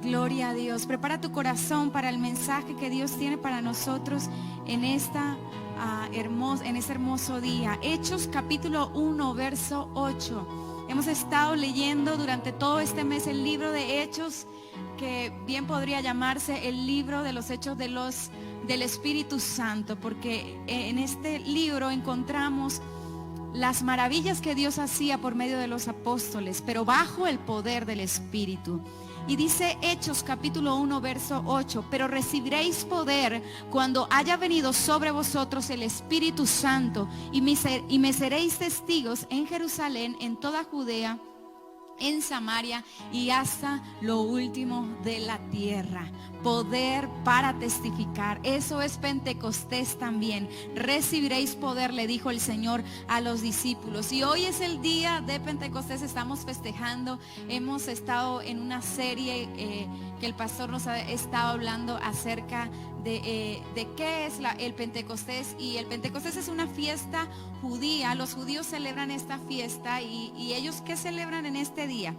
Gloria a Dios. Prepara tu corazón para el mensaje que Dios tiene para nosotros en este hermoso día. Hechos capítulo 1, verso 8. Hemos estado leyendo durante todo este mes el libro de Hechos, que bien podría llamarse el libro de los hechos del Espíritu Santo, porque en este libro encontramos las maravillas que Dios hacía por medio de los apóstoles, pero bajo el poder del Espíritu. Y dice Hechos capítulo 1 verso 8: pero recibiréis poder cuando haya venido sobre vosotros el Espíritu Santo, y me seréis testigos en Jerusalén, en toda Judea, en Samaria y hasta lo último de la tierra. Poder para testificar. Eso es Pentecostés también. Recibiréis poder, le dijo el Señor a los discípulos. Y hoy es el día de Pentecostés. Estamos festejando. Hemos estado en una serie que el pastor nos ha estado hablando acerca de qué es el Pentecostés. Y el Pentecostés es una fiesta judía. Los judíos celebran esta fiesta. Y ellos, ¿qué celebran en este día?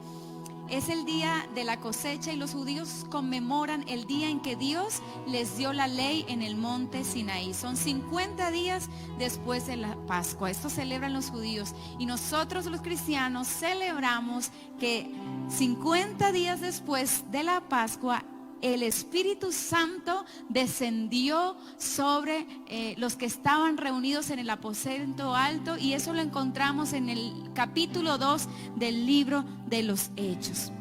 Es el día de la cosecha, y los judíos conmemoran el día en que Dios les dio la ley en el monte Sinaí. Son 50 días después de la Pascua. Esto celebran los judíos. Y nosotros los cristianos celebramos que 50 días después de la Pascua, el Espíritu Santo descendió sobre los que estaban reunidos en el aposento alto, y eso lo encontramos en el capítulo 2 del libro de los Hechos.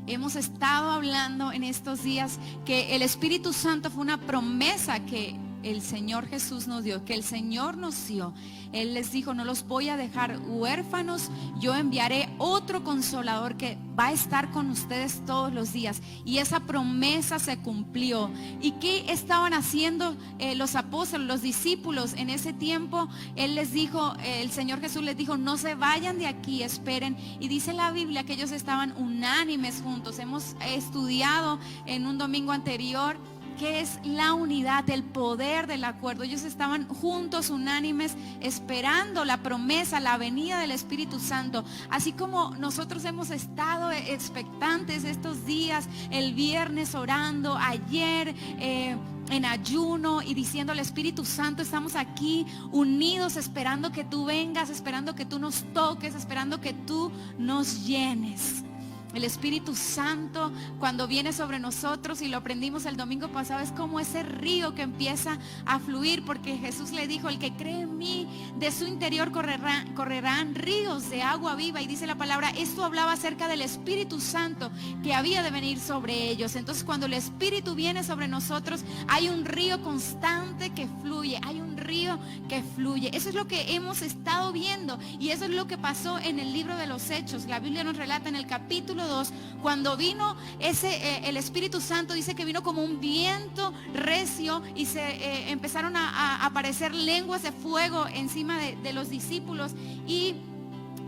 Hemos estado hablando en estos días que el Espíritu Santo fue una promesa que el Señor Jesús nos dio, que el Señor nos dio. Él les dijo: no los voy a dejar huérfanos, yo enviaré otro consolador que va a estar con ustedes todos los días. Y esa promesa se cumplió. ¿Y qué estaban haciendo los apóstoles, los discípulos en ese tiempo? Él les dijo, el Señor Jesús les dijo: no se vayan de aquí, esperen. Y dice la Biblia que ellos estaban unánimes juntos. Hemos estudiado en un domingo anterior que es la unidad, el poder del acuerdo. Ellos estaban juntos, unánimes, esperando la promesa, la venida del Espíritu Santo. Así como nosotros hemos estado expectantes estos días, el viernes orando, ayer en ayuno y diciendo al Espíritu Santo: estamos aquí unidos, esperando que tú vengas, esperando que tú nos toques, esperando que tú nos llenes. El Espíritu Santo, cuando viene sobre nosotros, y lo aprendimos el domingo pasado, es como ese río que empieza a fluir, porque Jesús le dijo: el que cree en mí, de su interior correrán ríos de agua viva. Y dice la palabra, esto hablaba acerca del Espíritu Santo que había de venir sobre ellos. Entonces, cuando el Espíritu viene sobre nosotros, hay un río constante que fluye, hay un río que fluye. Eso es lo que hemos estado viendo, y eso es lo que pasó en el libro de los Hechos. La Biblia nos relata en el capítulo 2, cuando vino el Espíritu Santo, dice que vino como un viento recio, y se empezaron a aparecer lenguas de fuego encima de los discípulos, y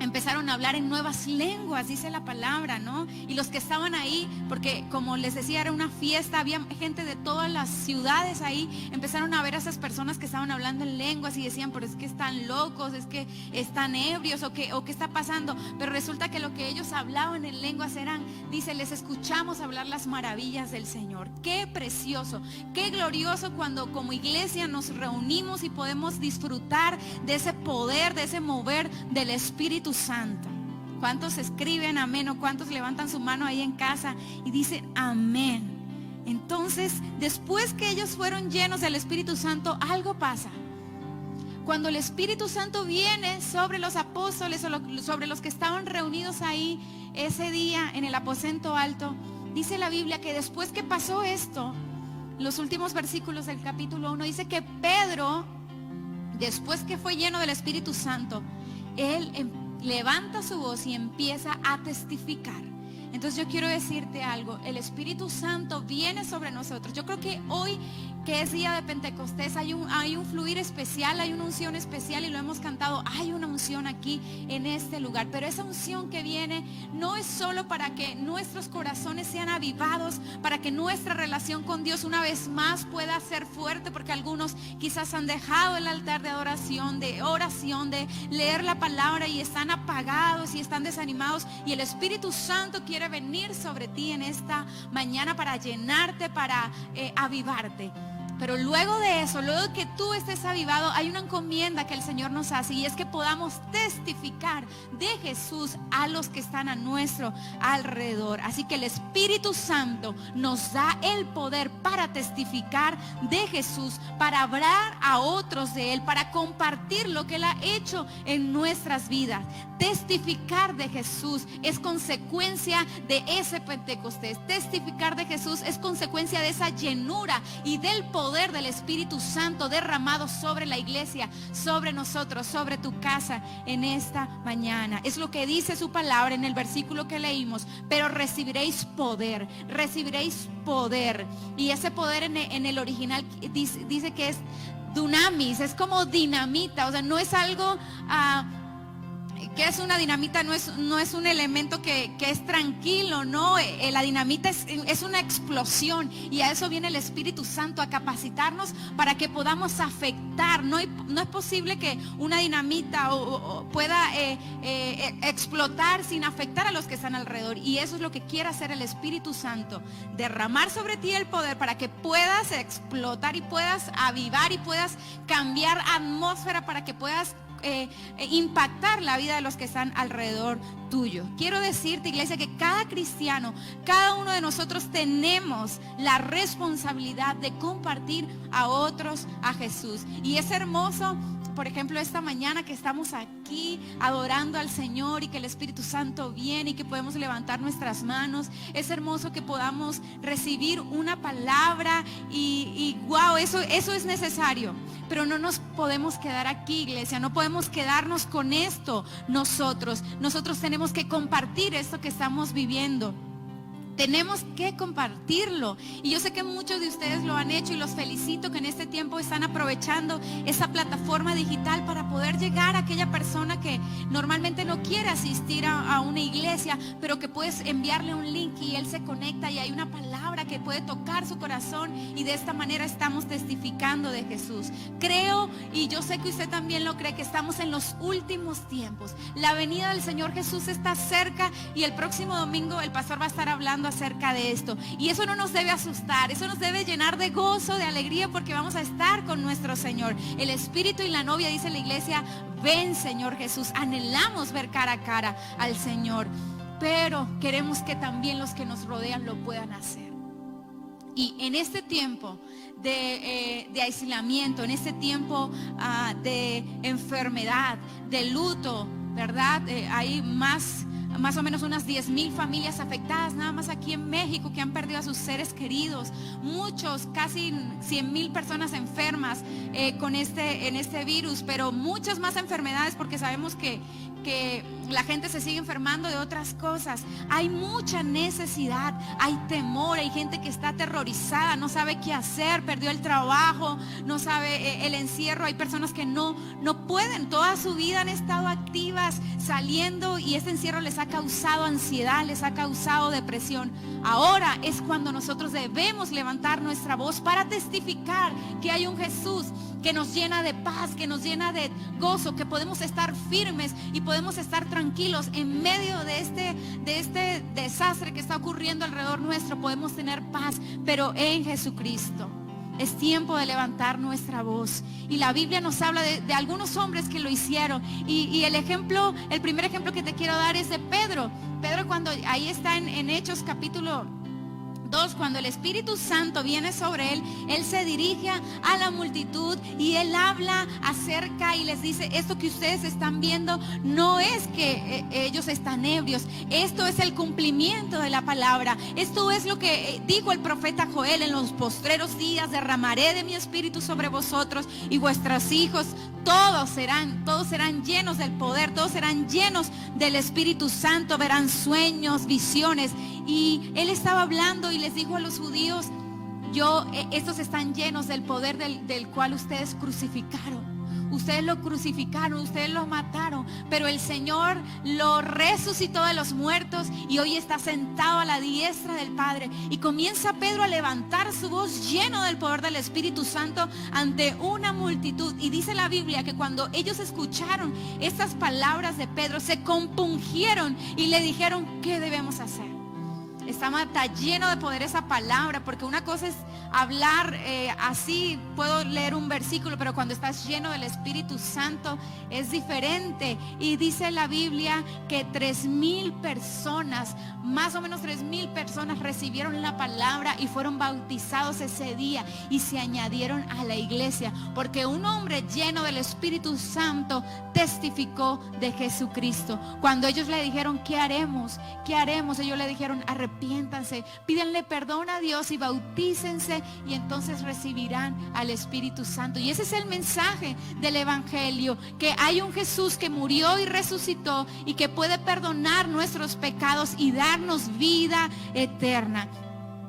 empezaron a hablar en nuevas lenguas, dice la palabra, ¿no? Y los que estaban ahí, porque como les decía, era una fiesta, había gente de todas las ciudades ahí, empezaron a ver a esas personas que estaban hablando en lenguas y decían: pero es que están locos, es que están ebrios, o qué está pasando. Pero resulta que lo que ellos hablaban en lenguas dice: les escuchamos hablar las maravillas del Señor. Qué precioso, qué glorioso cuando como iglesia nos reunimos y podemos disfrutar de ese poder, de ese mover del Espíritu Santo. ¿Cuántos escriben amén? ¿O cuántos levantan su mano ahí en casa y dicen amén? Entonces, después que ellos fueron llenos del Espíritu Santo, algo pasa. Cuando el Espíritu Santo viene sobre los apóstoles, o sobre los que estaban reunidos ahí ese día en el aposento alto, dice la Biblia que después que pasó esto, los últimos versículos del capítulo 1, dice que Pedro, después que fue lleno del Espíritu Santo, él levanta su voz y empieza a testificar. Entonces yo quiero decirte algo: el Espíritu Santo viene sobre nosotros. Yo creo que hoy que es día de Pentecostés, hay un fluir especial, hay una unción especial y lo hemos cantado, hay una unción aquí en este lugar, pero esa unción que viene no es solo para que nuestros corazones sean avivados, para que nuestra relación con Dios una vez más pueda ser fuerte, porque algunos quizás han dejado el altar de adoración, de oración, de leer la palabra y están apagados y están desanimados, y el Espíritu Santo quiere venir sobre ti en esta mañana para llenarte, para avivarte. Pero luego de eso, luego de que tú estés avivado, hay una encomienda que el Señor nos hace, y es que podamos testificar de Jesús a los que están a nuestro alrededor. Así que el Espíritu Santo nos da el poder para testificar de Jesús, para hablar a otros de Él, para compartir lo que Él ha hecho en nuestras vidas. Testificar de Jesús es consecuencia de ese Pentecostés. Testificar de Jesús es consecuencia de esa llenura y del poder del Espíritu Santo derramado sobre la iglesia, sobre nosotros, sobre tu casa en esta mañana. Es lo que dice su palabra en el versículo que leímos: pero recibiréis poder, recibiréis poder. Y ese poder en el original dice que es dunamis, es como dinamita, o sea, no es algo... ¿Qué es una dinamita? No es un elemento que es tranquilo, no. La dinamita es una explosión, y a eso viene el Espíritu Santo, a capacitarnos para que podamos afectar. No es posible que una dinamita pueda explotar sin afectar a los que están alrededor, y eso es lo que quiere hacer el Espíritu Santo: derramar sobre ti el poder para que puedas explotar y puedas avivar y puedas cambiar atmósfera, para que puedas impactar la vida de los que están alrededor tuyo. Quiero decirte, iglesia, que cada cristiano, cada uno de nosotros tenemos la responsabilidad de compartir a otros a Jesús. Y es hermoso, por ejemplo, esta mañana que estamos aquí adorando al Señor y que el Espíritu Santo viene y que podemos levantar nuestras manos. Es hermoso que podamos recibir una palabra y wow, eso es necesario. Pero no nos podemos quedar aquí, iglesia, no podemos quedarnos con esto nosotros. Nosotros tenemos que compartir esto que estamos viviendo. Tenemos que compartirlo, y yo sé que muchos de ustedes lo han hecho, y los felicito que en este tiempo están aprovechando esa plataforma digital para poder llegar a aquella persona que normalmente no quiere asistir a una iglesia, pero que puedes enviarle un link y él se conecta y hay una palabra que puede tocar su corazón, y de esta manera estamos testificando de Jesús. Creo, y yo sé que usted también lo cree, que estamos en los últimos tiempos. La venida del Señor Jesús está cerca, y el próximo domingo el pastor va a estar hablando acerca de esto, y eso no nos debe asustar, eso nos debe llenar de gozo, de alegría, porque vamos a estar con nuestro Señor. El Espíritu y la novia, dice la iglesia: ven, Señor Jesús. Anhelamos ver cara a cara al Señor, pero queremos que también los que nos rodean lo puedan hacer. Y en este tiempo de aislamiento, en este tiempo de enfermedad, de luto, ¿verdad? Hay más o menos unas 10,000 familias afectadas nada más aquí en México, que han perdido a sus seres queridos. Muchos, casi 100,000 personas enfermas en este virus, pero muchas más enfermedades, porque sabemos que la gente se sigue enfermando de otras cosas. Hay mucha necesidad, hay temor, hay gente que está aterrorizada, no sabe qué hacer, perdió el trabajo, no sabe el encierro. Hay personas que no pueden, toda su vida han estado activas, saliendo, y este encierro les ha causado ansiedad, les ha causado depresión. Ahora es cuando nosotros debemos levantar nuestra voz para testificar que hay un Jesús que nos llena de paz, que nos llena de gozo, que podemos estar firmes y podemos estar tranquilos en medio de este desastre que está ocurriendo alrededor nuestro. Podemos tener paz, pero en Jesucristo. Es tiempo de levantar nuestra voz, y la Biblia nos habla de algunos hombres que lo hicieron, y el primer ejemplo que te quiero dar es de Pedro. Pedro, cuando ahí está en Hechos capítulo 2, cuando el Espíritu Santo viene sobre él, él se dirige a la multitud y él habla acerca y les dice: esto que ustedes están viendo no es que ellos están ebrios, esto es el cumplimiento de la palabra, esto es lo que dijo el profeta Joel: en los postreros días derramaré de mi espíritu sobre vosotros y vuestros hijos, todos serán llenos del poder, todos serán llenos del Espíritu Santo, verán sueños, visiones. Y él estaba hablando y les dijo a los judíos: estos están llenos del poder del cual ustedes crucificaron. Ustedes lo crucificaron, ustedes lo mataron, pero el Señor lo resucitó de los muertos y hoy está sentado a la diestra del Padre. Y comienza Pedro a levantar su voz lleno del poder del Espíritu Santo ante una multitud. Y dice la Biblia que cuando ellos escucharon estas palabras de Pedro, se compungieron y le dijeron, ¿qué debemos hacer? Está lleno de poder esa palabra, porque una cosa es hablar así, puedo leer un versículo, pero cuando estás lleno del Espíritu Santo es diferente. Y dice la Biblia que 3,000 personas, más o menos 3,000 personas recibieron la palabra y fueron bautizados ese día y se añadieron a la iglesia, porque un hombre lleno del Espíritu Santo testificó de Jesucristo. Cuando ellos le dijeron, ¿qué haremos? ¿Qué haremos? Ellos le dijeron, arrepiéntanse, pídanle perdón a Dios y bautícense, y entonces recibirán al Espíritu Santo. Y ese es el mensaje del Evangelio, que hay un Jesús que murió y resucitó y que puede perdonar nuestros pecados y darnos vida eterna.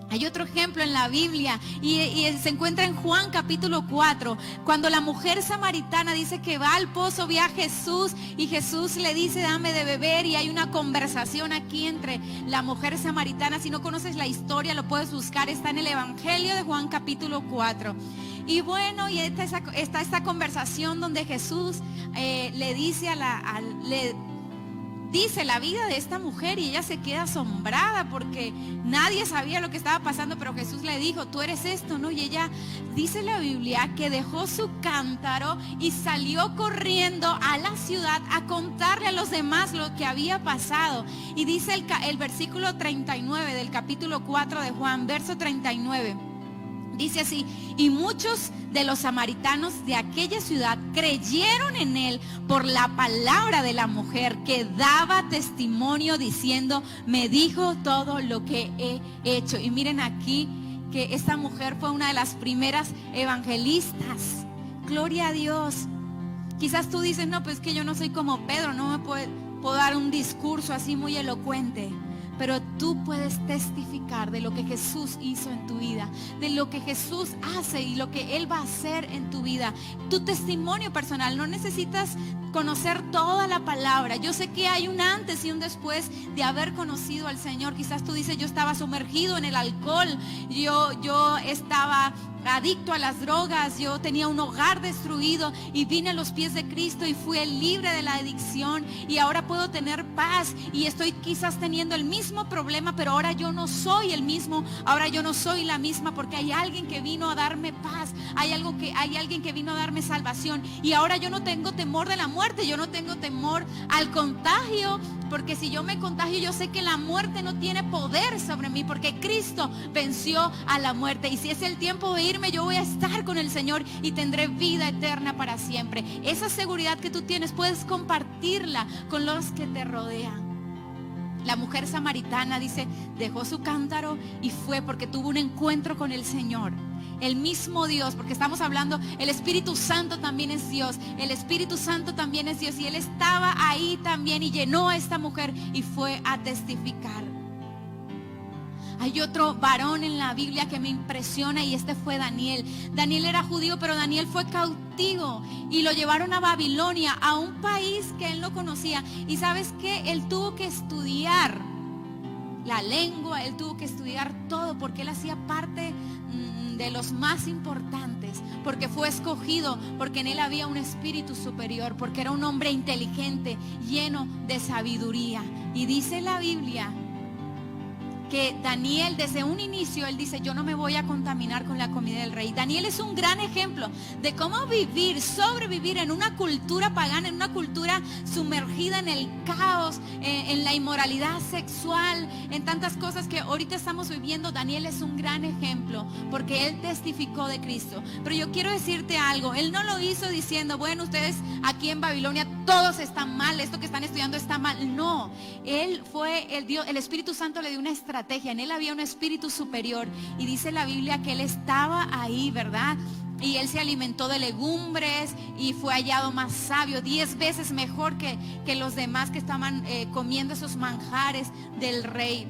Hay otro ejemplo en la Biblia y se encuentra en Juan capítulo 4, cuando la mujer samaritana dice que va al pozo, ve a Jesús y Jesús le dice, dame de beber, y hay una conversación aquí entre la mujer samaritana. Si no conoces la historia, lo puedes buscar, está en el Evangelio de Juan capítulo 4. Y bueno, y está esta conversación donde Jesús le dice dice la vida de esta mujer, y ella se queda asombrada porque nadie sabía lo que estaba pasando, pero Jesús le dijo, tú eres esto, ¿no? Y ella, dice la Biblia, que dejó su cántaro y salió corriendo a la ciudad a contarle a los demás lo que había pasado. Y dice el versículo 39 del capítulo 4 de Juan, verso 39. Dice así, y muchos de los samaritanos de aquella ciudad creyeron en él por la palabra de la mujer, que daba testimonio diciendo, me dijo todo lo que he hecho. Y miren aquí que esta mujer fue una de las primeras evangelistas. Gloria a Dios. Quizás tú dices, no, pues que yo no soy como Pedro, no me puedo dar un discurso así muy elocuente. Pero tú puedes testificar de lo que Jesús hizo en tu vida, de lo que Jesús hace y lo que Él va a hacer en tu vida. Tu testimonio personal, no necesitas conocer toda la palabra. Yo sé que hay un antes y un después de haber conocido al Señor. Quizás tú dices, yo estaba sumergido en el alcohol, yo estaba adicto a las drogas, yo tenía un hogar destruido y vine a los pies de Cristo y fui libre de la adicción y ahora puedo tener paz, y estoy quizás teniendo el mismo problema, pero ahora yo no soy el mismo, ahora yo no soy la misma, porque hay alguien que vino a darme paz, hay alguien que vino a darme salvación, y ahora yo no tengo temor de la muerte, yo no tengo temor al contagio, porque si yo me contagio, yo sé que la muerte no tiene poder sobre mí, porque Cristo venció a la muerte. Y si es el tiempo de irme, yo voy a estar con el Señor y tendré vida eterna para siempre. Esa seguridad que tú tienes, puedes compartirla con los que te rodean. La mujer samaritana dice, dejó su cántaro y fue porque tuvo un encuentro con el Señor. El mismo Dios, porque estamos hablando, el Espíritu Santo también es Dios, el Espíritu Santo también es Dios, y Él estaba ahí también y llenó a esta mujer y fue a testificar. Hay otro varón en la Biblia que me impresiona, y este fue Daniel. Daniel era judío, pero Daniel fue cautivo y lo llevaron a Babilonia, a un país que él no conocía. Y ¿sabes qué? Él tuvo que estudiar la lengua, él tuvo que estudiar todo, porque él hacía parte de los más importantes, porque fue escogido, porque en él había un espíritu superior, porque era un hombre inteligente, lleno de sabiduría. Y dice la Biblia que Daniel, desde un inicio, él dice, yo no me voy a contaminar con la comida del rey. Daniel es un gran ejemplo de cómo sobrevivir en una cultura pagana, en una cultura sumergida en el caos, en la inmoralidad sexual, en tantas cosas que ahorita estamos viviendo. Daniel es un gran ejemplo, porque él testificó de Cristo. Pero yo quiero decirte algo, él no lo hizo diciendo, bueno, ustedes aquí en Babilonia todos están mal, esto que están estudiando está mal. No, él fue el Dios, el Espíritu Santo le dio una estrategia. En él había un espíritu superior, y dice la Biblia que él estaba ahí, ¿verdad? Y él se alimentó de legumbres y fue hallado más sabio, 10 veces mejor que los demás que estaban comiendo esos manjares del rey.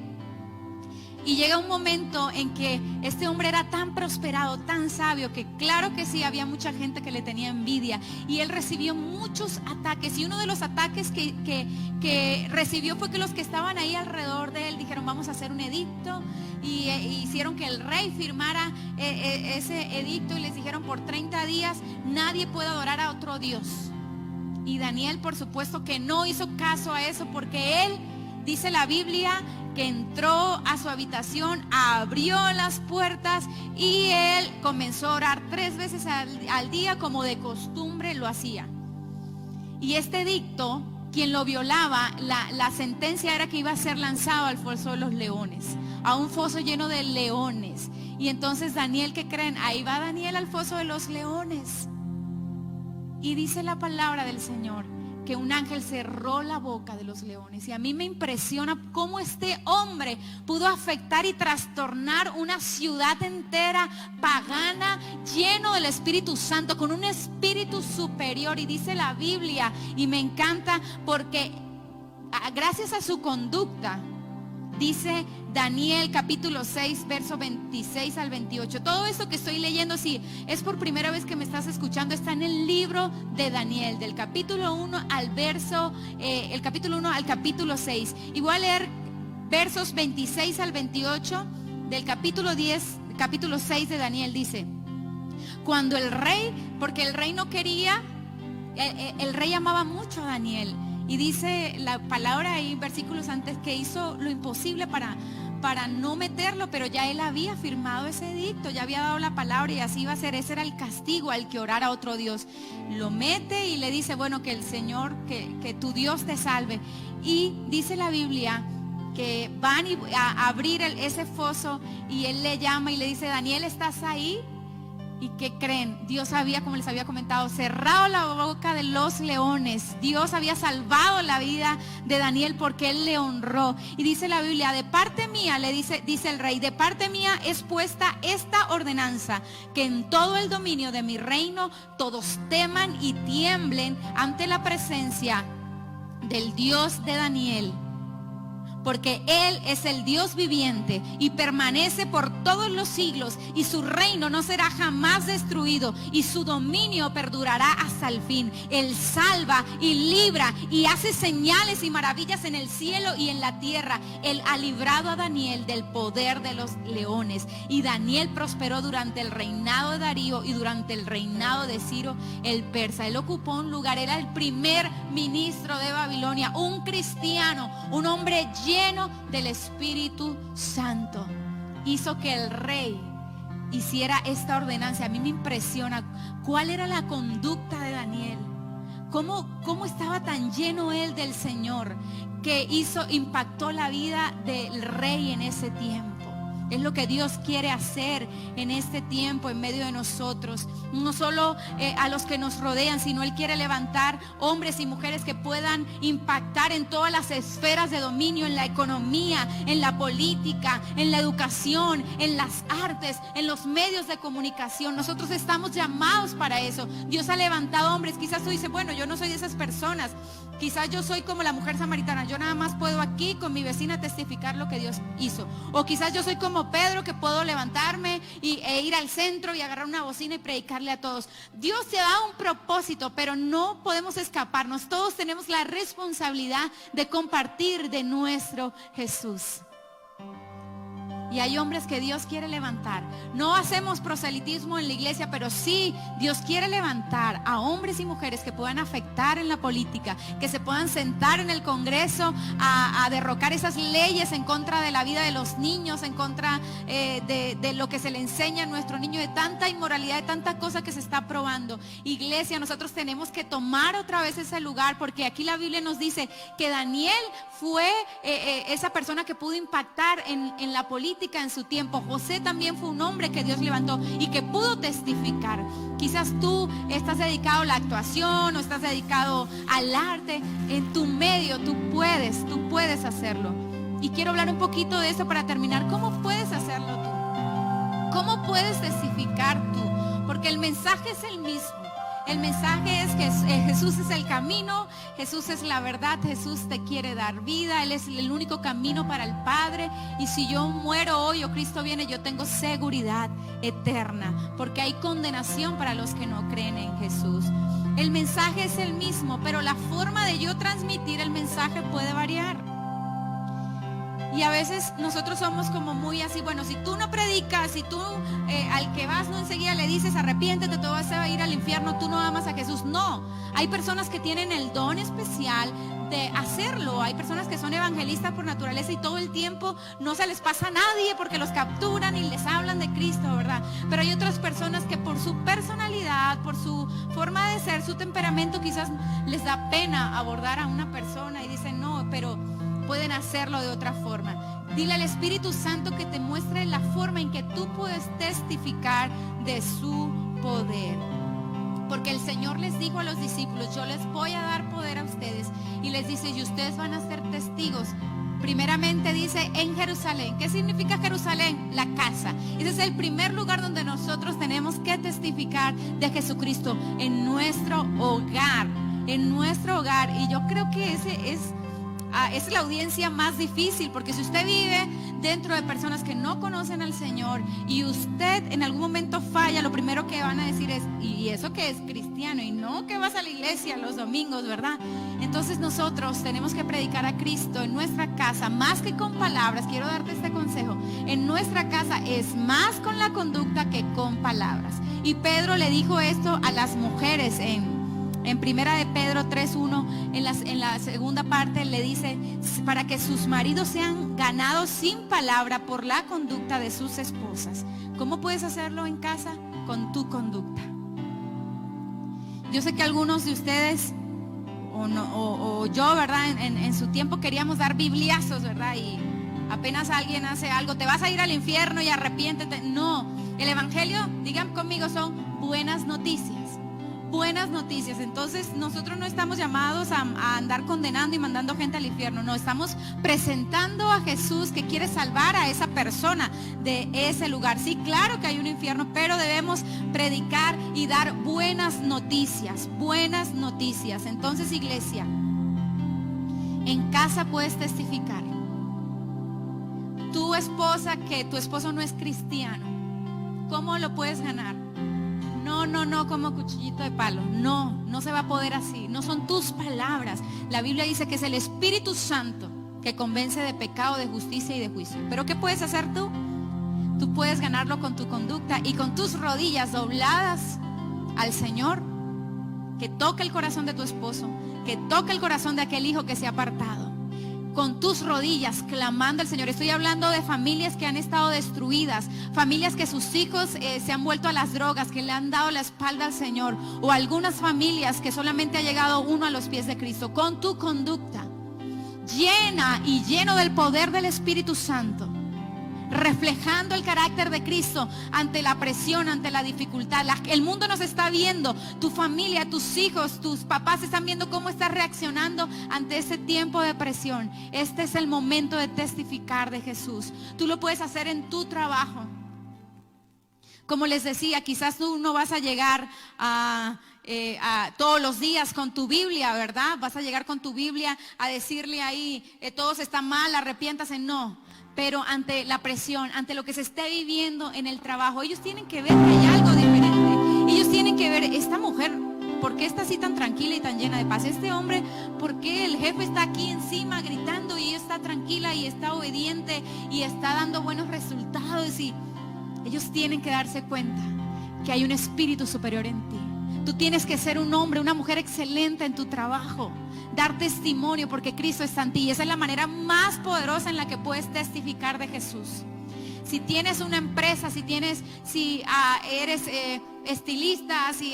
Y llega un momento en que este hombre era tan prosperado, tan sabio, que claro que sí, había mucha gente que le tenía envidia. Y él recibió muchos ataques. Y uno de los ataques que recibió fue que los que estaban ahí alrededor de él dijeron, vamos a hacer un edicto. Y hicieron que el rey firmara ese edicto y les dijeron, por 30 días nadie puede adorar a otro Dios. Y Daniel, por supuesto que no hizo caso a eso, porque él, dice la Biblia, que entró a su habitación, abrió las puertas y él comenzó a orar 3 veces al día, como de costumbre lo hacía. Y este edicto, quien lo violaba, la sentencia era que iba a ser lanzado al foso de los leones, a un foso lleno de leones. Y entonces Daniel, ¿qué creen? Ahí va Daniel al foso de los leones. Y dice la palabra del Señor que un ángel cerró la boca de los leones. Y a mí me impresiona cómo este hombre pudo afectar y trastornar una ciudad entera pagana, lleno del Espíritu Santo, con un espíritu superior. Y dice la Biblia, y me encanta porque gracias a su conducta, dice Daniel capítulo 6, verso 26 al 28. Todo esto que estoy leyendo, si es por primera vez que me estás escuchando, está en el libro de Daniel, del capítulo 1 al verso, el capítulo 1 al capítulo 6. Y voy a leer versos 26 al 28 del capítulo 10, capítulo 6 de Daniel. Dice, cuando el rey, porque el rey no quería, el rey amaba mucho a Daniel. Y dice la palabra ahí, versículos antes, que hizo lo imposible para no meterlo, pero ya él había firmado ese edicto, ya había dado la palabra y así iba a ser. Ese era el castigo al que orara a otro Dios. Lo mete y le dice, bueno, que el Señor, que tu Dios te salve. Y dice la Biblia que van a abrir ese foso y él le llama y le dice, Daniel, ¿estás ahí? ¿Y qué creen? Dios había, como les había comentado, cerrado la boca de los leones. Dios había salvado la vida de Daniel porque él le honró. Y dice la Biblia, de parte mía, dice el rey, de parte mía es puesta esta ordenanza, que en todo el dominio de mi reino todos teman y tiemblen ante la presencia del Dios de Daniel. Porque Él es el Dios viviente y permanece por todos los siglos, y su reino no será jamás destruido, y su dominio perdurará hasta el fin. Él salva y libra y hace señales y maravillas en el cielo y en la tierra. Él ha librado a Daniel del poder de los leones. Y Daniel prosperó durante el reinado de Darío y durante el reinado de Ciro el persa. Él ocupó un lugar, era el primer ministro de Babilonia, un cristiano, un hombre lleno del Espíritu Santo. Hizo que el rey hiciera esta ordenanza. A mí me impresiona cuál era la conducta de Daniel, cómo estaba tan lleno él del Señor, que impactó la vida del rey en ese tiempo. Es lo que Dios quiere hacer en este tiempo en medio de nosotros. No solo a los que nos rodean, sino Él quiere levantar hombres y mujeres que puedan impactar en todas las esferas de dominio, en la economía, en la política, en la educación, en las artes, en los medios de comunicación. Nosotros estamos llamados para eso. Dios ha levantado hombres. Quizás tú dices, bueno, yo no soy de esas personas. Quizás yo soy como la mujer samaritana. Yo nada más puedo aquí con mi vecina testificar lo que Dios hizo. O quizás yo soy como Pedro, que puedo levantarme e ir al centro y agarrar una bocina y predicarle a todos. Dios te da un propósito, pero no podemos escaparnos. Todos tenemos la responsabilidad de compartir de nuestro Jesús. Y hay hombres que Dios quiere levantar. No hacemos proselitismo en la iglesia, pero sí Dios quiere levantar a hombres y mujeres que puedan afectar en la política, que se puedan sentar en el Congreso a derrocar esas leyes en contra de la vida de los niños, en contra de lo que se le enseña a nuestro niño, de tanta inmoralidad, de tanta cosa que se está probando. Iglesia, nosotros tenemos que tomar otra vez ese lugar, porque aquí la Biblia nos dice que Daniel fue esa persona que pudo impactar en la política en su tiempo. José también fue un hombre que Dios levantó y que pudo testificar. Quizás tú estás dedicado a la actuación o estás dedicado al arte. En tu medio tú puedes hacerlo. Y quiero hablar un poquito de eso para terminar. ¿Cómo puedes hacerlo tú? ¿Cómo puedes testificar tú? Porque el mensaje es el mismo. El mensaje es que Jesús es el camino, Jesús es la verdad, Jesús te quiere dar vida, Él es el único camino para el Padre. Y si yo muero hoy o Cristo viene, yo tengo seguridad eterna, porque hay condenación para los que no creen en Jesús. El mensaje es el mismo, pero la forma de yo transmitir el mensaje puede variar. Y a veces nosotros somos como muy así, bueno, si tú no predicas, si tú al que vas no enseguida le dices arrepiéntete, te vas a ir al infierno, tú no amas a Jesús. No, hay personas que tienen el don especial de hacerlo. Hay personas que son evangelistas por naturaleza y todo el tiempo no se les pasa a nadie porque los capturan y les hablan de Cristo, ¿verdad? Pero hay otras personas que por su personalidad, por su forma de ser, su temperamento, quizás les da pena abordar a una persona y dicen no, pero pueden hacerlo de otra forma. Dile al Espíritu Santo que te muestre la forma en que tú puedes testificar de su poder. Porque el Señor les dijo a los discípulos, yo les voy a dar poder a ustedes. Y les dice, y ustedes van a ser testigos. Primeramente dice en Jerusalén. ¿Qué significa Jerusalén? La casa. Ese es el primer lugar donde nosotros tenemos que testificar de Jesucristo, en nuestro hogar. En nuestro hogar. Y yo creo que ese es la audiencia más difícil, porque si usted vive dentro de personas que no conocen al Señor y usted en algún momento falla, lo primero que van a decir es, ¿y eso que es cristiano? Y no que vas a la iglesia los domingos, ¿verdad? Entonces nosotros tenemos que predicar a Cristo en nuestra casa, más que con palabras. Quiero darte este consejo: en nuestra casa es más con la conducta que con palabras. Y Pedro le dijo esto a las mujeres en primera de Pedro 3:1, en la segunda parte le dice, para que sus maridos sean ganados sin palabra por la conducta de sus esposas. ¿Cómo puedes hacerlo en casa? Con tu conducta. Yo sé que algunos de ustedes o yo, ¿verdad? En su tiempo queríamos dar bibliazos, ¿verdad? Y apenas alguien hace algo, te vas a ir al infierno y arrepiéntete. No, el evangelio, digan conmigo, son buenas noticias. Buenas noticias. Entonces nosotros no estamos llamados a andar condenando y mandando gente al infierno. No, estamos presentando a Jesús, que quiere salvar a esa persona de ese lugar. Sí, claro que hay un infierno, pero debemos predicar y dar buenas noticias. Buenas noticias. Entonces, iglesia, en casa puedes testificar. Tu esposa, que tu esposo no es cristiano, ¿cómo lo puedes ganar? No, como cuchillito de palo. No se va a poder así. No son tus palabras. La Biblia dice que es el Espíritu Santo que convence de pecado, de justicia y de juicio. ¿Pero qué puedes hacer tú? Tú puedes ganarlo con tu conducta y con tus rodillas dobladas al Señor, que toque el corazón de tu esposo, que toque el corazón de aquel hijo que se ha apartado. Con tus rodillas clamando al Señor. Estoy hablando de familias que han estado destruidas, familias que sus hijos se han vuelto a las drogas, que le han dado la espalda al Señor, o algunas familias que solamente ha llegado uno a los pies de Cristo. Con tu conducta llena y lleno del poder del Espíritu Santo, reflejando el carácter de Cristo ante la presión, ante la dificultad. El mundo nos está viendo, tu familia, tus hijos, tus papás están viendo cómo estás reaccionando ante ese tiempo de presión. Este es el momento de testificar de Jesús. Tú lo puedes hacer en tu trabajo. Como les decía, quizás tú no vas a llegar a todos los días con tu Biblia, ¿verdad? Vas a llegar con tu Biblia a decirle ahí, todos están mal, arrepiéntase. No. Pero ante la presión, ante lo que se esté viviendo en el trabajo, ellos tienen que ver que hay algo diferente. Ellos tienen que ver, esta mujer, ¿por qué está así tan tranquila y tan llena de paz? Este hombre, ¿por qué el jefe está aquí encima gritando y ella está tranquila y está obediente y está dando buenos resultados? Y ellos tienen que darse cuenta que hay un espíritu superior en ti. Tú tienes que ser un hombre, una mujer excelente en tu trabajo. Dar testimonio porque Cristo está en ti. Y esa es la manera más poderosa en la que puedes testificar de Jesús. Si tienes una empresa, si eres estilista, si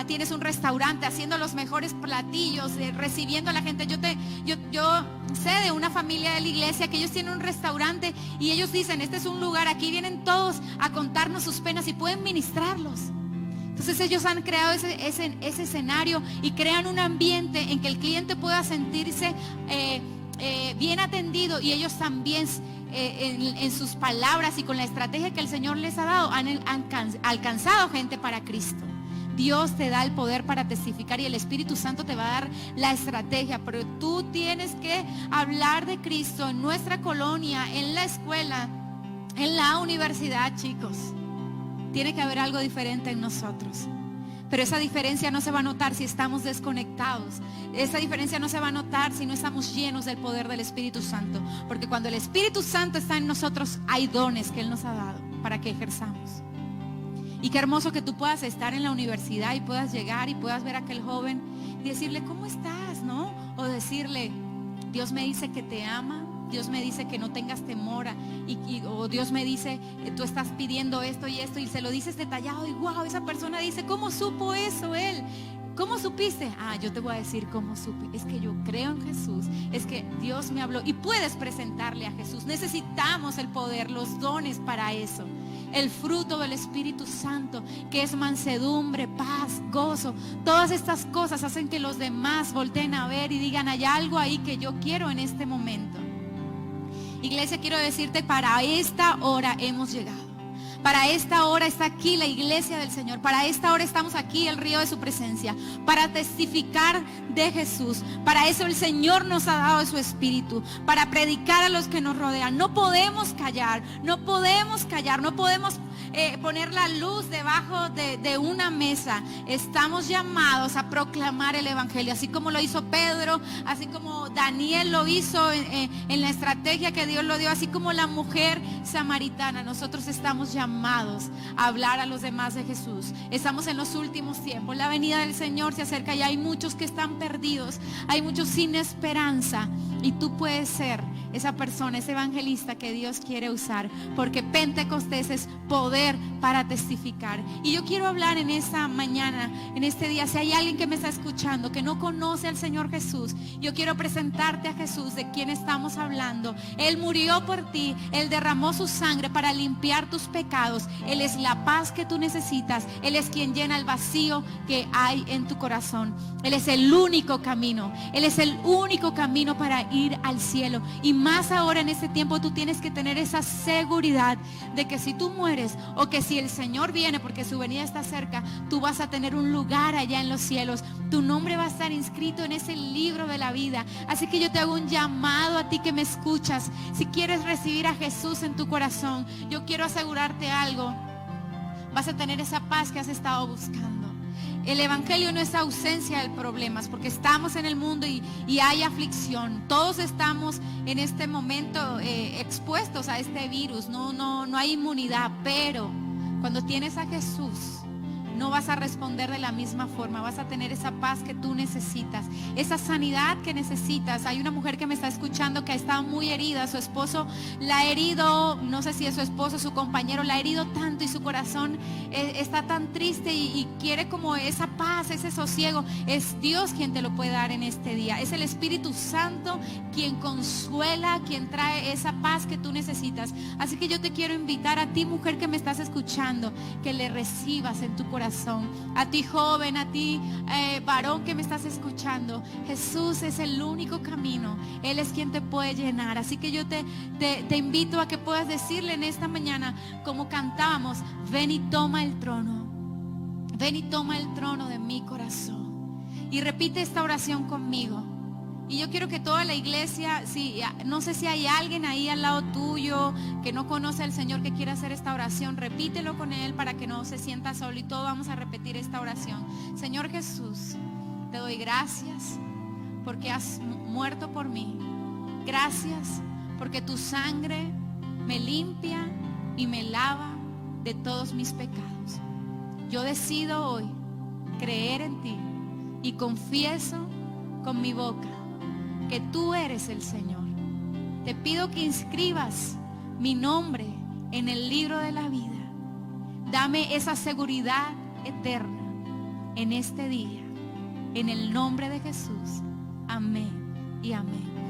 tienes un restaurante haciendo los mejores platillos, recibiendo a la gente. Yo sé de una familia de la iglesia que ellos tienen un restaurante y ellos dicen, este es un lugar, aquí vienen todos a contarnos sus penas y pueden ministrarlos. Entonces ellos han creado ese escenario y crean un ambiente en que el cliente pueda sentirse bien atendido, y ellos también en sus palabras y con la estrategia que el Señor les ha dado han alcanzado gente para Cristo. Dios te da el poder para testificar y el Espíritu Santo te va a dar la estrategia, pero tú tienes que hablar de Cristo en nuestra colonia, en la escuela, en la universidad, chicos. Tiene que haber algo diferente en nosotros. Pero esa diferencia no se va a notar si estamos desconectados. Esa diferencia no se va a notar si no estamos llenos del poder del Espíritu Santo. Porque cuando el Espíritu Santo está en nosotros, hay dones que Él nos ha dado para que ejerzamos. Y qué hermoso que tú puedas estar en la universidad y puedas llegar y puedas ver a aquel joven y decirle, ¿cómo estás? ¿No? O decirle, Dios me dice que te ama. Dios me dice que no tengas temor o Dios me dice, tú estás pidiendo esto y esto, y se lo dices detallado y wow, esa persona dice, ¿cómo supo eso él? ¿Cómo supiste? Yo te voy a decir cómo supe. Es que yo creo en Jesús, es que Dios me habló, y puedes presentarle a Jesús. Necesitamos el poder, los dones para eso. El fruto del Espíritu Santo, que es mansedumbre, paz, gozo. Todas estas cosas hacen que los demás volteen a ver y digan, hay algo ahí que yo quiero en este momento. Iglesia, quiero decirte, para esta hora hemos llegado. Para esta hora está aquí la iglesia del Señor. Para esta hora estamos aquí, el río de su presencia, para testificar de Jesús. Para eso el Señor nos ha dado su Espíritu, para predicar a los que nos rodean. No podemos callar, no podemos callar, no podemos poner la luz debajo de una mesa. Estamos llamados a proclamar el Evangelio, así como lo hizo Pedro, así como Daniel lo hizo en la estrategia que Dios lo dio, así como la mujer samaritana. Nosotros estamos llamados a hablar a los demás de Jesús. Estamos en los últimos tiempos, la venida del Señor se acerca y hay muchos que están perdidos, hay muchos sin esperanza, y tú puedes ser esa persona, ese evangelista que Dios quiere usar, porque Pentecostés es poder para testificar. Y yo quiero hablar en esta mañana, en este día, si hay alguien que me está escuchando que no conoce al Señor Jesús, yo quiero presentarte a Jesús, de quien estamos hablando. Él murió por ti, Él derramó su sangre para limpiar tus pecados. Él es la paz que tú necesitas, Él es quien llena el vacío que hay en tu corazón. Él es el único camino, Él es el único camino para ir al cielo. Y más ahora en este tiempo tú tienes que tener esa seguridad de que si tú mueres, o que si el Señor viene, porque su venida está cerca, tú vas a tener un lugar allá en los cielos. Tu nombre va a estar inscrito en ese libro de la vida. Así que yo te hago un llamado a ti que me escuchas. Si quieres recibir a Jesús en tu corazón, yo quiero asegurarte algo: vas a tener esa paz que has estado buscando. El Evangelio no es ausencia de problemas, porque estamos en el mundo y hay aflicción. Todos estamos en este momento expuestos a este virus. No hay inmunidad, pero cuando tienes a Jesús, no vas a responder de la misma forma. Vas a tener esa paz que tú necesitas, esa sanidad que necesitas. Hay una mujer que me está escuchando que ha estado muy herida. Su esposo la ha herido, no sé si es su esposo, su compañero, la ha herido tanto, y su corazón está tan triste y quiere como esa paz, ese sosiego. Es Dios quien te lo puede dar en este día. Es el Espíritu Santo quien consuela, quien trae esa paz que tú necesitas. Así que yo te quiero invitar a ti, mujer que me estás escuchando, que le recibas en tu corazón. A ti, joven, a ti, varón que me estás escuchando. Jesús es el único camino. Él es quien te puede llenar. Así que yo te invito a que puedas decirle en esta mañana, como cantábamos: ven y toma el trono. Ven y toma el trono de mi corazón. Y repite esta oración conmigo. Y yo quiero que toda la iglesia, no sé si hay alguien ahí al lado tuyo que no conoce al Señor, que quiera hacer esta oración, repítelo con él para que no se sienta solo, y todos vamos a repetir esta oración. Señor Jesús, te doy gracias porque has muerto por mí. Gracias porque tu sangre me limpia y me lava de todos mis pecados. Yo decido hoy creer en ti y confieso con mi boca que tú eres el Señor. Te pido que inscribas mi nombre en el libro de la vida. Dame esa seguridad eterna en este día, en el nombre de Jesús. Amén y amén.